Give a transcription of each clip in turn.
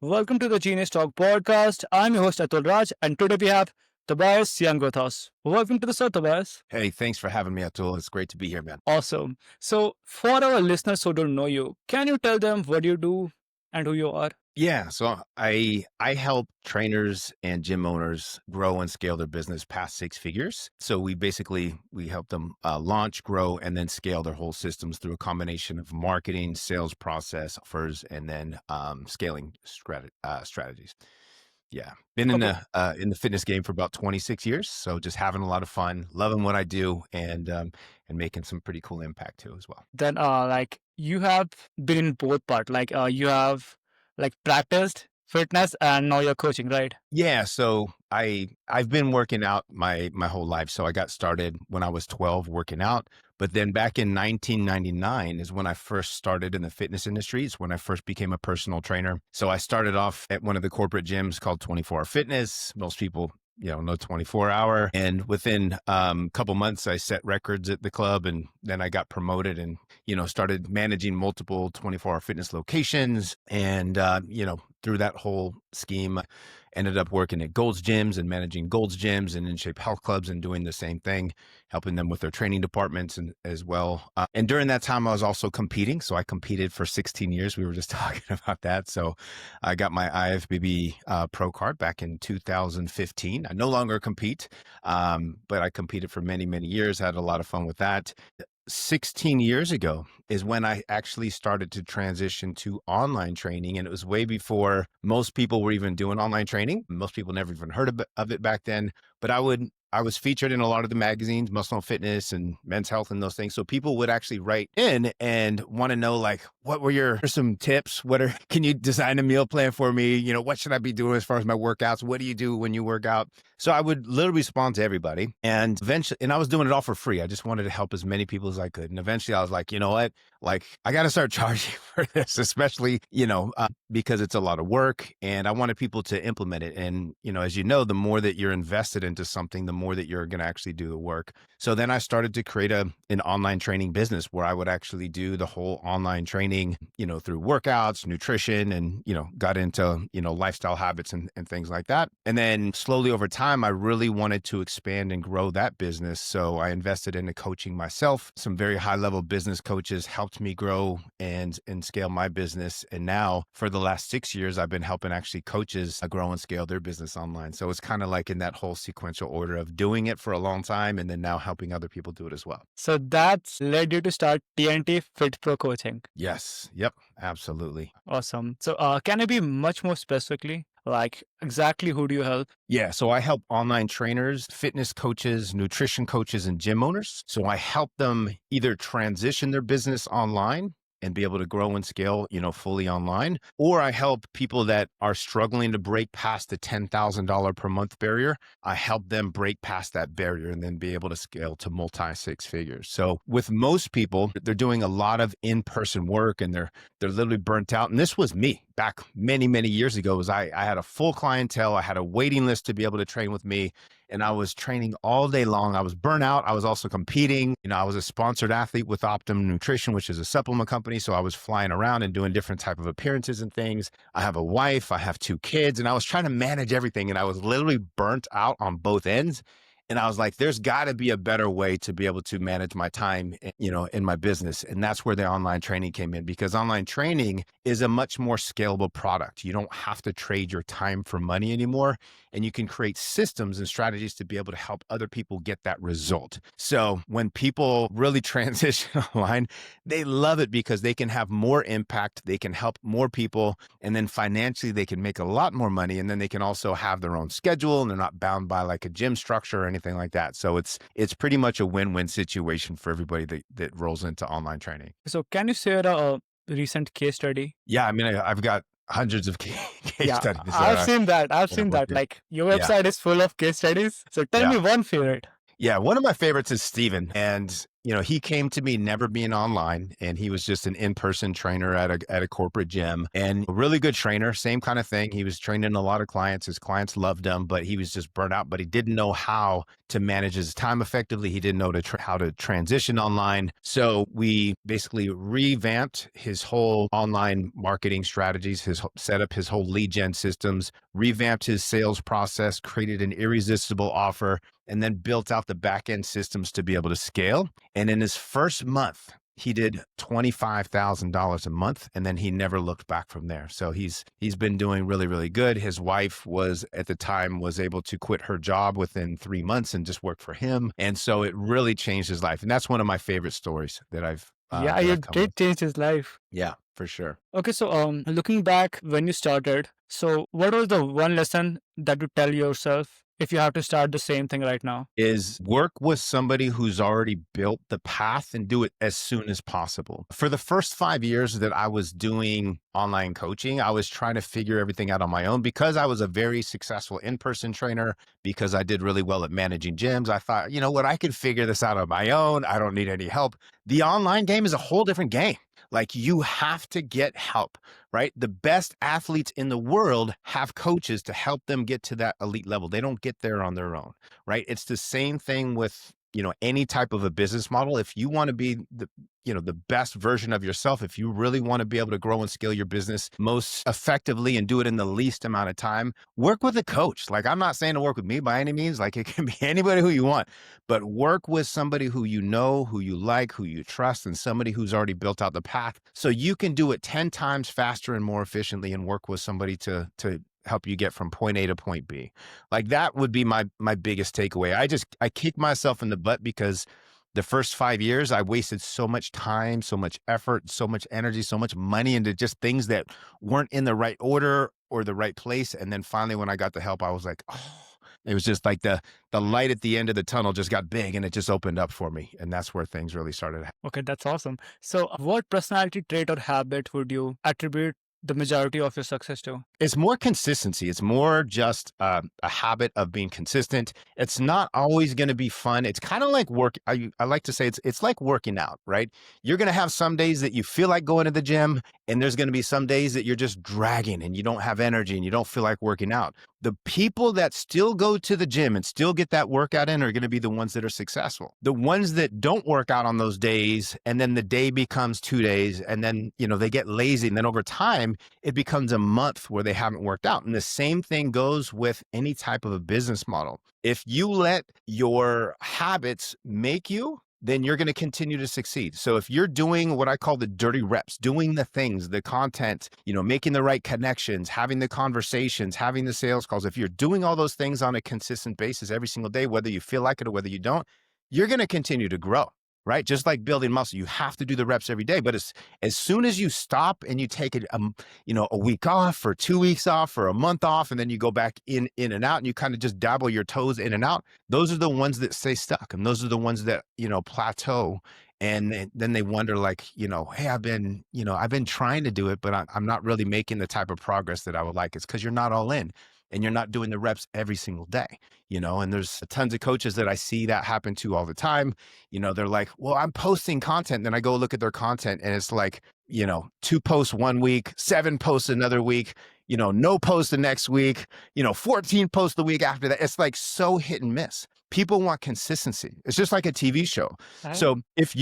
Welcome to the Genius Talk podcast. I'm your host Atul Raj, and today we have Tobias Young with us. Welcome to the show, Tobias. Hey, thanks for having me, Atul. It's great to be here, man. Awesome. So, for our listeners who don't know you, can you tell them what you do and who you are? Yeah, so I help trainers and gym owners grow and scale their business past six figures. So we help them launch, grow, and then scale their whole systems through a combination of marketing, sales process, offers, and then scaling strategies. Yeah, been Okay. in the fitness game for about 26 years. So just having a lot of fun, loving what I do, and making some pretty cool impact too as well. Then, you have been in both part. You have practiced fitness and now you're coaching, right? Yeah, so I've been working out my whole life. So I got started when I was 12 working out, but then back in 1999 is when I first started in the fitness industry. It's when I first became a personal trainer. So I started off at one of the corporate gyms called 24 Hour Fitness. Most people know 24 hour. And within a couple months, I set records at the club, and then I got promoted and, started managing multiple 24 Hour Fitness locations. And, through that whole scheme, ended up working at Gold's Gyms and managing Gold's Gyms and In Shape Health Clubs and doing the same thing, helping them with their training departments and as well. And during that time, I was also competing. So I competed for 16 years. We were just talking about that. So I got my IFBB pro card back in 2015. I no longer compete, but I competed for many, many years. Had a lot of fun with that. 16 years ago is when I actually started to transition to online training. And it was way before most people were even doing online training. Most people never even heard of it back then. But I was featured in a lot of the magazines, Muscle and Fitness and Men's Health and those things. So people would actually write in and want to know, like, what were some tips? Can you design a meal plan for me? What should I be doing as far as my workouts? What do you do when you work out? So I would literally respond to everybody. And eventually, and I was doing it all for free. I just wanted to help as many people as I could. And eventually I was like, you know what? Like, I got to start charging for this, especially, because it's a lot of work and I wanted people to implement it. And, as you know, the more that you're invested into something, the more that you're going to actually do the work. So then I started to create an online training business where I would actually do the whole online training, through workouts, nutrition, and, got into, lifestyle habits and things like that. And then slowly over time, I really wanted to expand and grow that business. So I invested into coaching myself. Some very high level business coaches helped me grow and scale my business. And now for the last 6 years, I've been helping actually coaches grow and scale their business online. So it's kind of like in that whole sequential order of doing it for a long time and then now helping other people do it as well. So that's led you to start TNT FitPro Coaching. Yes. Yep. Absolutely. Awesome. So can you be much more specifically? Like exactly who do you help? Yeah. So I help online trainers, fitness coaches, nutrition coaches, and gym owners. So I help them either transition their business online and be able to grow and scale, fully online. Or I help people that are struggling to break past the $10,000 per month barrier. I help them break past that barrier and then be able to scale to multi six figures. So with most people, they're doing a lot of in-person work and they're literally burnt out. And this was me back many, many years ago. I had a full clientele. I had a waiting list to be able to train with me. And I was training all day long. I was burnt out. I was also competing. I was a sponsored athlete with Optimum Nutrition, which is a supplement company. So I was flying around and doing different type of appearances and things. I have a wife, I have 2 kids, and I was trying to manage everything. And I was literally burnt out on both ends. And I was like, there's got to be a better way to be able to manage my time, in my business. And that's where the online training came in, because online training is a much more scalable product. You don't have to trade your time for money anymore. And you can create systems and strategies to be able to help other people get that result. So when people really transition online, they love it because they can have more impact. They can help more people. And then financially, they can make a lot more money. And then they can also have their own schedule and they're not bound by like a gym structure or anything like that. So it's pretty much a win-win situation for everybody that rolls into online training. So can you share a recent case study? Yeah, I mean, I've got hundreds of case studies. I've seen that. Like your Yeah. website is full of case studies. So tell Yeah. me one favorite. Yeah, one of my favorites is Steven. And, he came to me never being online, and he was just an in-person trainer at a corporate gym, and a really good trainer, same kind of thing. He was training a lot of clients. His clients loved him, but he was just burnt out, but he didn't know how to manage his time effectively. He didn't know how to transition online. So we basically revamped his whole online marketing strategies, set up his whole lead gen systems, revamped his sales process, created an irresistible offer, and then built out the back end systems to be able to scale. And in his first month, he did $25,000 a month, and then he never looked back from there. So he's been doing really, really good. His wife was at the time was able to quit her job within 3 months and just work for him. And so it really changed his life. And that's one of my favorite stories Yeah, that I've it come with. did change his life. Yeah, for sure. Okay, so looking back when you started, so what was the one lesson that you tell yourself if you have to start the same thing right now? Is work with somebody who's already built the path and do it as soon as possible. For the first 5 years that I was doing online coaching, I was trying to figure everything out on my own because I was a very successful in-person trainer, because I did really well at managing gyms. I thought, you know what, I could figure this out on my own. I don't need any help. The online game is a whole different game. Like, you have to get help, right? The best athletes in the world have coaches to help them get to that elite level. They don't get there on their own, right? It's the same thing with, any type of a business model. If you want to be the best version of yourself, if you really want to be able to grow and scale your business most effectively and do it in the least amount of time, work with a coach. Like, I'm not saying to work with me by any means. Like, it can be anybody who you want, but work with somebody who you know, who you like, who you trust, and somebody who's already built out the path so you can do it 10 times faster and more efficiently, and work with somebody to help you get from point A to point B. Like, that would be my biggest takeaway. I kick myself in the butt because the first 5 years I wasted so much time, so much effort, so much energy, so much money into just things that weren't in the right order or the right place. And then finally, when I got the help, I was like, oh, it was just like the light at the end of the tunnel just got big, and it just opened up for me. And that's where things really started. Okay, that's awesome. So, what personality trait or habit would you attribute the majority of your success to? It's more consistency. It's more just a habit of being consistent. It's not always going to be fun. It's kind of like work. I like to say it's like working out, right? You're going to have some days that you feel like going to the gym, and there's going to be some days that you're just dragging and you don't have energy and you don't feel like working out. The people that still go to the gym and still get that workout in are going to be the ones that are successful. The ones that don't work out on those days, and then the day becomes 2 days, and then, they get lazy. And then over time, it becomes a month where they haven't worked out. And the same thing goes with any type of a business model. If you let your habits make you, then you're going to continue to succeed. So if you're doing what I call the dirty reps, doing the things, the content, making the right connections, having the conversations, having the sales calls, if you're doing all those things on a consistent basis every single day, whether you feel like it or whether you don't, you're going to continue to grow, right? Just like building muscle, you have to do the reps every day. But as soon as you stop and you take a week off or 2 weeks off or a month off, and then you go back in and out, and you kind of just dabble your toes in and out, those are the ones that stay stuck. And those are the ones that, plateau. And then they wonder, like, hey, I've been trying to do it, but I'm not really making the type of progress that I would like. It's because you're not all in, and you're not doing the reps every single day, and there's tons of coaches that I see that happen to all the time. They're like, well, I'm posting content. Then I go look at their content, and it's like, 2 posts 1 week, 7 posts another week, no post the next week, 14 posts the week after that. It's like so hit and miss. People want consistency. It's just like a TV show. Right. So if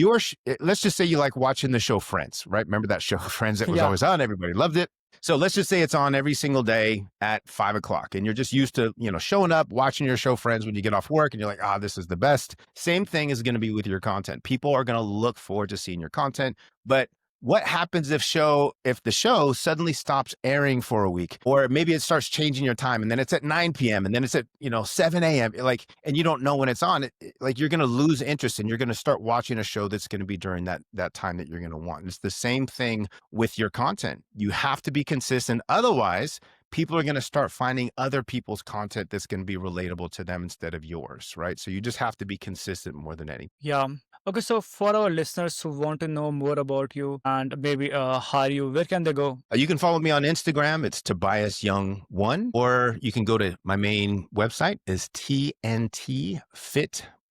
let's just say you like watching the show Friends, right? Remember that show Friends that was Yeah. always on? Everybody loved it. So let's just say it's on every single day at 5 o'clock, and you're just used to, showing up, watching your show Friends when you get off work, and you're like, this is the best. Same thing is going to be with your content. People are going to look forward to seeing your content, but what happens if the show suddenly stops airing for a week, or maybe it starts changing your time, and then it's at 9 p.m. and then it's at 7 a.m. and you don't know when it's on. Like, you're going to lose interest, and you're going to start watching a show that's going to be during that time that you're going to want. And it's the same thing with your content. You have to be consistent, otherwise people are going to start finding other people's content that's going to be relatable to them instead of yours, right? So you just have to be consistent more than anything. Yeah. Okay, so for our listeners who want to know more about you and maybe hire you, where can they go? You can follow me on Instagram. It's Tobias Young 1, or you can go to my main website is TNT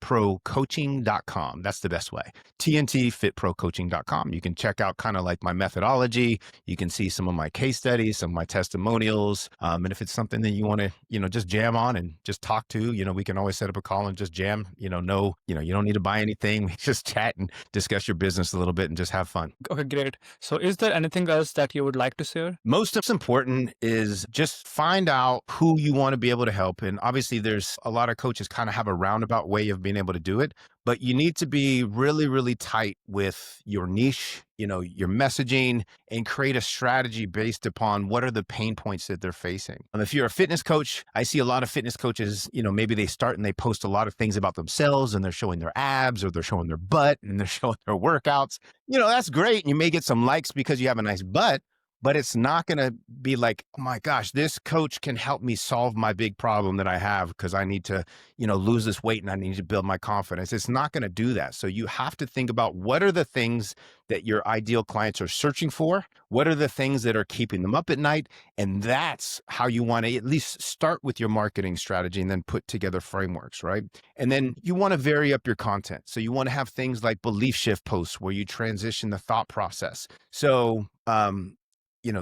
FitProCoaching.com. That's the best way. TNT FitProCoaching.com. You can check out kind of like my methodology. You can see some of my case studies, some of my testimonials. And if it's something that you want to, just jam on and just talk to, we can always set up a call and just jam, no, you don't need to buy anything. We just chat and discuss your business a little bit and just have fun. Okay, great. So is there anything else that you would like to share? Most important is just find out who you want to be able to help. And obviously there's a lot of coaches kind of have a roundabout way of being able to do it, but you need to be really, really tight with your niche, your messaging, and create a strategy based upon what are the pain points that they're facing. And if you're a fitness coach, I see a lot of fitness coaches, maybe they start and they post a lot of things about themselves and they're showing their abs or they're showing their butt and they're showing their workouts. That's great. And you may get some likes because you have a nice butt, but it's not going to be like, oh my gosh, this coach can help me solve my big problem that I have because I need to, lose this weight and I need to build my confidence. It's not going to do that. So you have to think about what are the things that your ideal clients are searching for? What are the things that are keeping them up at night? And that's how you want to at least start with your marketing strategy and then put together frameworks, right? And then you want to vary up your content. So you want to have things like belief shift posts where you transition the thought process. So,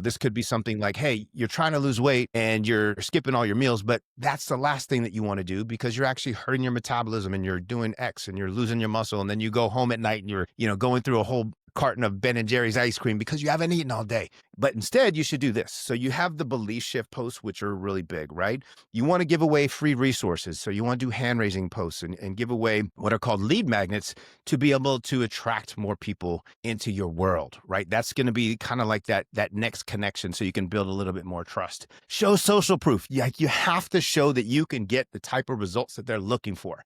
this could be something like, hey, you're trying to lose weight and you're skipping all your meals, but that's the last thing that you want to do because you're actually hurting your metabolism and you're doing X and you're losing your muscle. And then you go home at night and you're, going through a whole carton of Ben and Jerry's ice cream because you haven't eaten all day. But instead, you should do this. So you have the belief shift posts, which are really big, right? You want to give away free resources. So you want to do hand raising posts and give away what are called lead magnets to be able to attract more people into your world, right? That's going to be kind of like that next connection so you can build a little bit more trust. Show social proof. You have to show that you can get the type of results that they're looking for.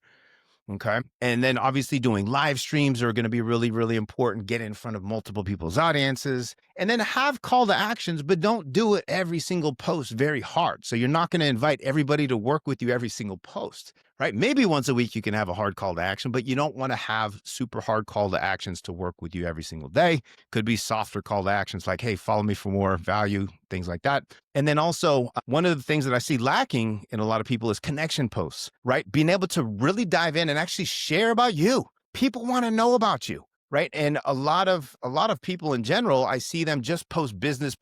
Okay. And then obviously doing live streams are going to be really, really important. Get in front of multiple people's audiences and then have call to actions, but don't do it every single post very hard. So you're not going to invite everybody to work with you every single post, right? Maybe once a week you can have a hard call to action, but you don't want to have super hard call to actions to work with you every single day. Could be softer call to actions like, hey, follow me for more value, things like that. And then also one of the things that I see lacking in a lot of people is connection posts, right? Being able to really dive in and actually share about you. People want to know about you, right? And a lot of people in general, I see them just post business,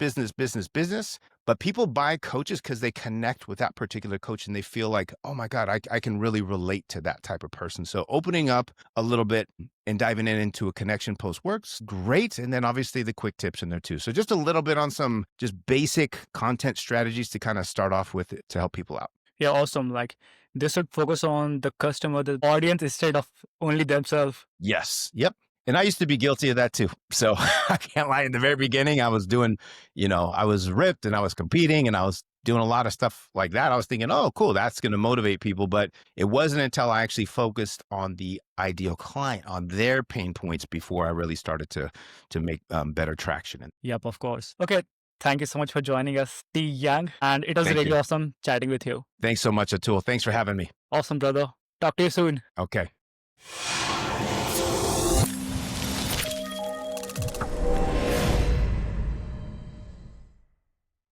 but people buy coaches because they connect with that particular coach and they feel like, oh my God, I can really relate to that type of person. So opening up a little bit and diving into a connection post works great. And then obviously the quick tips in there too. So just a little bit on some just basic content strategies to kind of start off with it to help people out. Yeah, awesome. Like they should focus on the customer, the audience instead of only themselves. Yes. Yep. And I used to be guilty of that too. So I can't lie. In the very beginning, I was doing, I was ripped and I was competing and I was doing a lot of stuff like that. I was thinking, oh, cool, that's going to motivate people. But it wasn't until I actually focused on the ideal client, on their pain points before I really started to make better traction. Yep, of course. Okay. Thank you so much for joining us, T. Young. And it was really awesome chatting with you. Thanks so much, Atul. Thanks for having me. Awesome, brother. Talk to you soon. Okay.